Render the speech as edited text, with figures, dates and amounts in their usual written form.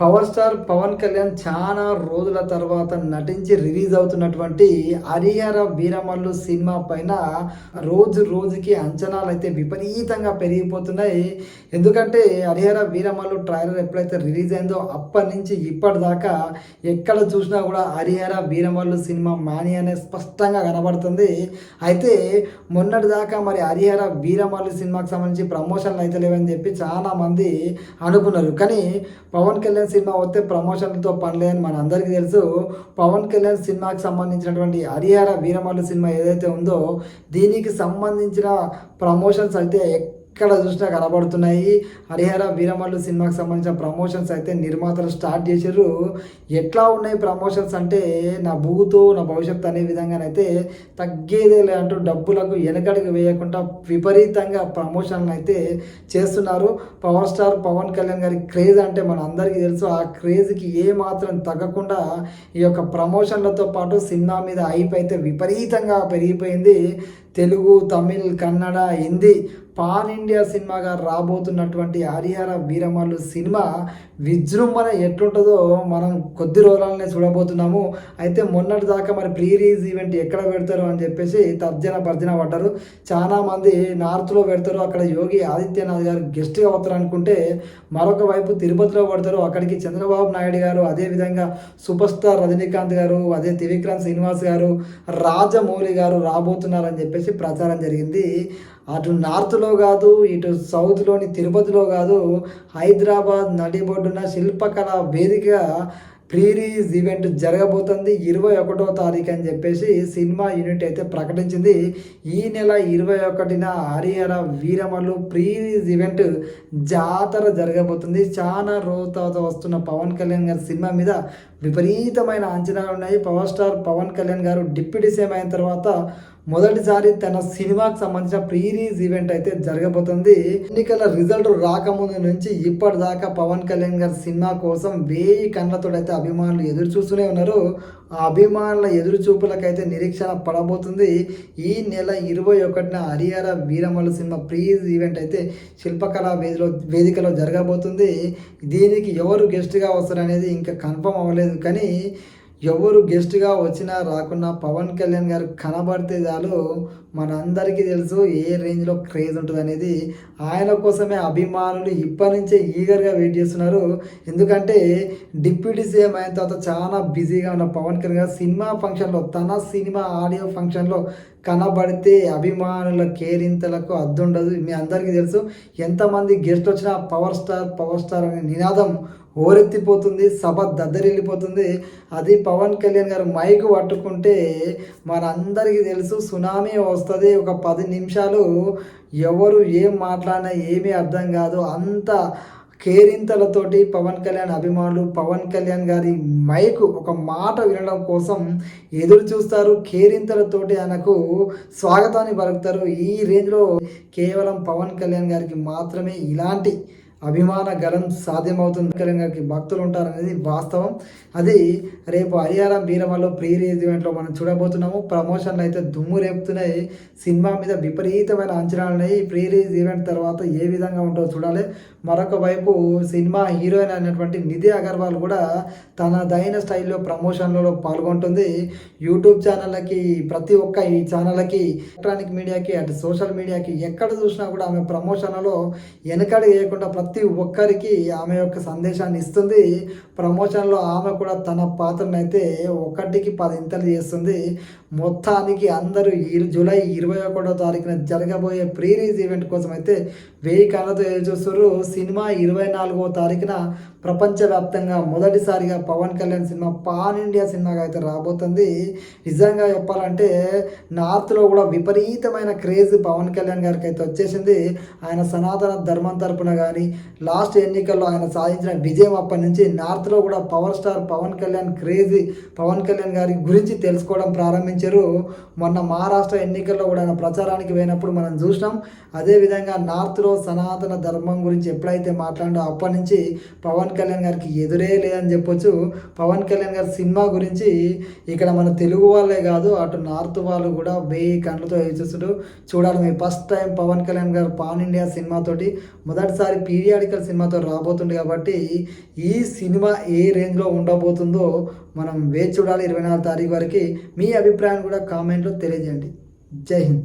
Power star Pawan Kalyan చాలా రోజుల తర్వాత నటించి రిలీజ్ అవుతున్నటువంటి హరిహర వీరమల్లు సినిమా పైన రోజు రోజుకి అంచనాలు అయితే విపరీతంగా పెరిగిపోతున్నాయి. ఎందుకంటే హరిహర వీరమల్లు ట్రైలర్ ఎప్పుడైతే రిలీజ్ అయిందో అప్పటి నుంచి ఇప్పటిదాకా ఎక్కడ చూసినా కూడా హరిహర వీరమల్లు సినిమా మానియానే స్పష్టంగా కనబడుతుంది. అయితే మొన్నటి దాకా మరి హరిహర వీరమల్లు సినిమాకి సంబంధించి ప్రమోషన్లు అయితే లేవని చెప్పి చాలామంది అనుకున్నారు. కానీ పవన్ కళ్యాణ్ సినిమా వస్తే ప్రమోషన్లతో పని లేదని మన అందరికీ తెలుసు. పవన్ కళ్యాణ్ సినిమాకి సంబంధించినటువంటి హరిహర వీరమల్లు సినిమా ఏదైతే ఉందో దీనికి సంబంధించిన ప్రమోషన్స్ అయితే ఎక్కడ చూసినా కనబడుతున్నాయి. హరిహర వీరమల్లు సినిమాకి సంబంధించిన ప్రమోషన్స్ అయితే నిర్మాతలు స్టార్ట్ చేశారు. ఎట్లా ఉన్నాయి ప్రమోషన్స్ అంటే నా భూతో నా భవిష్యత్తు అనే విధంగానైతే తగ్గేదేలే అంటూ డబ్బులకు వెనకడుగు వేయకుండా విపరీతంగా ప్రమోషన్లు అయితే చేస్తున్నారు. పవర్ స్టార్ పవన్ కళ్యాణ్ గారి క్రేజ్ అంటే మన అందరికీ తెలుసు. ఆ క్రేజ్కి ఏ మాత్రం తగ్గకుండా ఈ యొక్క ప్రమోషన్లతో పాటు సినిమా మీద హైప్ అయితే విపరీతంగా పెరిగిపోయింది. తెలుగు, తమిళ్, కన్నడ, హిందీ పాన్ ఇండియా సినిమాగా రాబోతున్నటువంటి హరిహర వీరమల్లు సినిమా విజృంభణ ఎట్లుంటుందో మనం కొద్ది రోజులనే చూడబోతున్నాము. అయితే మొన్నటి దాకా మరి ప్రీ రిలీజ్ ఈవెంట్ ఎక్కడ పెడతారు అని చెప్పేసి తర్జన పడ్డారు. చాలామంది నార్త్లో పెడతారు, అక్కడ యోగి ఆదిత్యనాథ్ గారు గెస్ట్గా అవుతారు అనుకుంటే మరొక వైపు తిరుపతిలో పడతారు, అక్కడికి చంద్రబాబు నాయుడు గారు, అదేవిధంగా సూపర్ స్టార్ రజనీకాంత్ గారు, అదే త్రివిక్రమ్ శ్రీనివాస్ గారు, రాజమౌళి గారు రాబోతున్నారని చెప్పేసి ప్రచారం జరిగింది. అటు నార్త్లో కాదు, ఇటు సౌత్లోని తిరుపతిలో కాదు, హైదరాబాద్ నడిబొడ్డున శిల్పకళ వేదిక ప్రీ రిలీజ్ ఈవెంట్ జరగబోతుంది 21వ తారీఖు అని చెప్పేసి సినిమా యూనిట్ అయితే ప్రకటించింది. ఈ నెల 21న Harihara Veeramallu pre release event జాతర జరగబోతుంది. చాలా రోజు తర్వాత వస్తున్న పవన్ కళ్యాణ్ గారి సినిమా మీద విపరీతమైన అంచనాలు ఉన్నాయి. పవర్ స్టార్ పవన్ కళ్యాణ్ గారు డిప్యూటీ సీఎం అయిన తర్వాత మొదటిసారి తన సినిమాకి సంబంధించిన ప్రీ రిలీజ్ ఈవెంట్ అయితే జరగబోతుంది. ఎన్నికల రిజల్ట్ రాకముందు నుంచి ఇప్పటిదాకా పవన్ కళ్యాణ్ గారి సినిమా కోసం 1000 కళ్ళతో అయితే అభిమానులు ఎదురు చూస్తూనే ఉన్నారు. ఆ అభిమానుల ఎదురు చూపులకైతే నిరీక్షణ పడబోతుంది. ఈ నెల 21న Harihara Veeramallu cinema pre release event అయితే శిల్పకళా వేదికలో జరగబోతుంది. దీనికి ఎవరు గెస్ట్గా వస్తారనేది ఇంకా కన్ఫర్మ్ అవ్వలేదు. కానీ ఎవరు గెస్ట్గా వచ్చినా రాకున్నా పవన్ కళ్యాణ్ గారు కనబడితే చాలు మనందరికీ తెలుసు ఏ రేంజ్లో క్రేజ్ ఉంటుంది అనేది. ఆయన కోసమే అభిమానులు ఇప్పటి నుంచే ఈగర్గా వెయిట్ చేస్తున్నారు. ఎందుకంటే డిప్యూటీ సీఎం అయిన తర్వాత చాలా బిజీగా ఉన్న పవన్ కళ్యాణ్ గారు సినిమా ఫంక్షన్లో, తన సినిమా ఆడియో ఫంక్షన్లో కనబడితే అభిమానుల కేరింతలకు అద్దుండదు. మీ అందరికీ తెలుసు, ఎంతమంది గెస్ట్ వచ్చినా పవర్ స్టార్ అనే నినాదం ఓరెత్తిపోతుంది, సభ దద్దరిల్లిపోతుంది. అది పవన్ కళ్యాణ్ గారు మైక్ పట్టుకుంటే మనందరికీ తెలుసు సునామీ వస్తుంది. ఒక 10 నిమిషాలు ఎవరు ఏం మాట్లాడినా ఏమీ అర్థం కాదు. అంత కేరింతలతోటి పవన్ కళ్యాణ్ అభిమానులు పవన్ కళ్యాణ్ గారి మైకు ఒక మాట వినడం కోసం ఎదురు చూస్తారు. కేరింతలతోటి ఆయనకు స్వాగతాన్ని పలుకుతారు. ఈ రేంజ్లో కేవలం పవన్ కళ్యాణ్ గారికి మాత్రమే ఇలాంటి అభిమాన గలం సాధ్యమవుతుంది. కళ్యాణ్ గారికి భక్తులు ఉంటారనేది వాస్తవం. అది రేపు హరిహర వీరమల్లు ప్రీ రిలీజ్ ఈవెంట్లో మనం చూడబోతున్నాము. ప్రమోషన్లు అయితే దుమ్ము రేపుతున్నాయి. సినిమా మీద విపరీతమైన అంచనాలు ఉన్నాయి. ప్రీ రిలీజ్ ఈవెంట్ తర్వాత ఏ విధంగా ఉంటుందో చూడాలి. మరొక వైపు సినిమా హీరోయిన్ అయినటువంటి నిధి అగర్వాల్ కూడా తనదైన స్టైల్లో ప్రమోషన్లలో పాల్గొంటుంది. యూట్యూబ్ ఛానళ్ళకి, ప్రతి ఒక్క ఈ ఛానళ్ళకి, ఎలక్ట్రానిక్ మీడియాకి, అటు సోషల్ మీడియాకి ఎక్కడ చూసినా కూడా ఆమె ప్రమోషన్లలో వెనకడి వేయకుండా ప్రతి ఒక్కరికి ఆమె యొక్క సందేశాన్ని ఇస్తుంది. ప్రమోషన్లో ఆమె కూడా తన పాత్రను అయితే 1కి 10 ఇంతలు చేస్తుంది. మొత్తానికి అందరూ జూలై 21వ తారీఖున జరగబోయే ప్రీ రిలీజ్ ఈవెంట్ కోసం అయితే 1000 కళ్ళతో ఎదురుచూస్తారు. సినిమా 24వ తారీఖున ప్రపంచవ్యాప్తంగా మొదటిసారిగా Pawan Kalyan cinema pan India సినిమాగా అయితే రాబోతుంది. నిజంగా చెప్పాలంటే నార్త్లో కూడా విపరీతమైన క్రేజ్ పవన్ కళ్యాణ్ గారికి అయితే వచ్చేసింది. ఆయన సనాతన ధర్మం తరపున కానీ లాస్ట్ ఎన్నికల్లో ఆయన సాధించిన విజయం అప్పటి నుంచి నార్త్లో కూడా power star Pawan Kalyan craze Pawan Kalyan గారి గురించి తెలుసుకోవడం ప్రారంభించారు. మొన్న మహారాష్ట్ర ఎన్నికల్లో కూడా ఆయన ప్రచారానికి పోయినప్పుడు మనం చూసినాం. అదేవిధంగా నార్త్లో సనాతన ధర్మం గురించి ఎప్పుడైతే మాట్లాడో అప్పటి నుంచి పవన్ కళ్యాణ్ గారికి ఎదురే లేదని చెప్పొచ్చు. పవన్ కళ్యాణ్ గారి సినిమా గురించి ఇక్కడ మన తెలుగు వాళ్ళే కాదు, అటు నార్త్ వాళ్ళు కూడా 1000 కళ్ళతో చూస్తుంటారు. చూడాలి. మీ ఫస్ట్ టైం పవన్ కళ్యాణ్ గారు పాన్ ఇండియా సినిమాతోటి మొదటిసారి పీరియాడికల్ సినిమాతో రాబోతుంది కాబట్టి ఈ సినిమా ఏ రేంజ్లో ఉండబోతుందో మనం వేచి చూడాలి 24 తారీఖు వరకు. మీ అభిప్రాయం కూడా కామెంట్లో తెలియజేయండి. జై హింద్.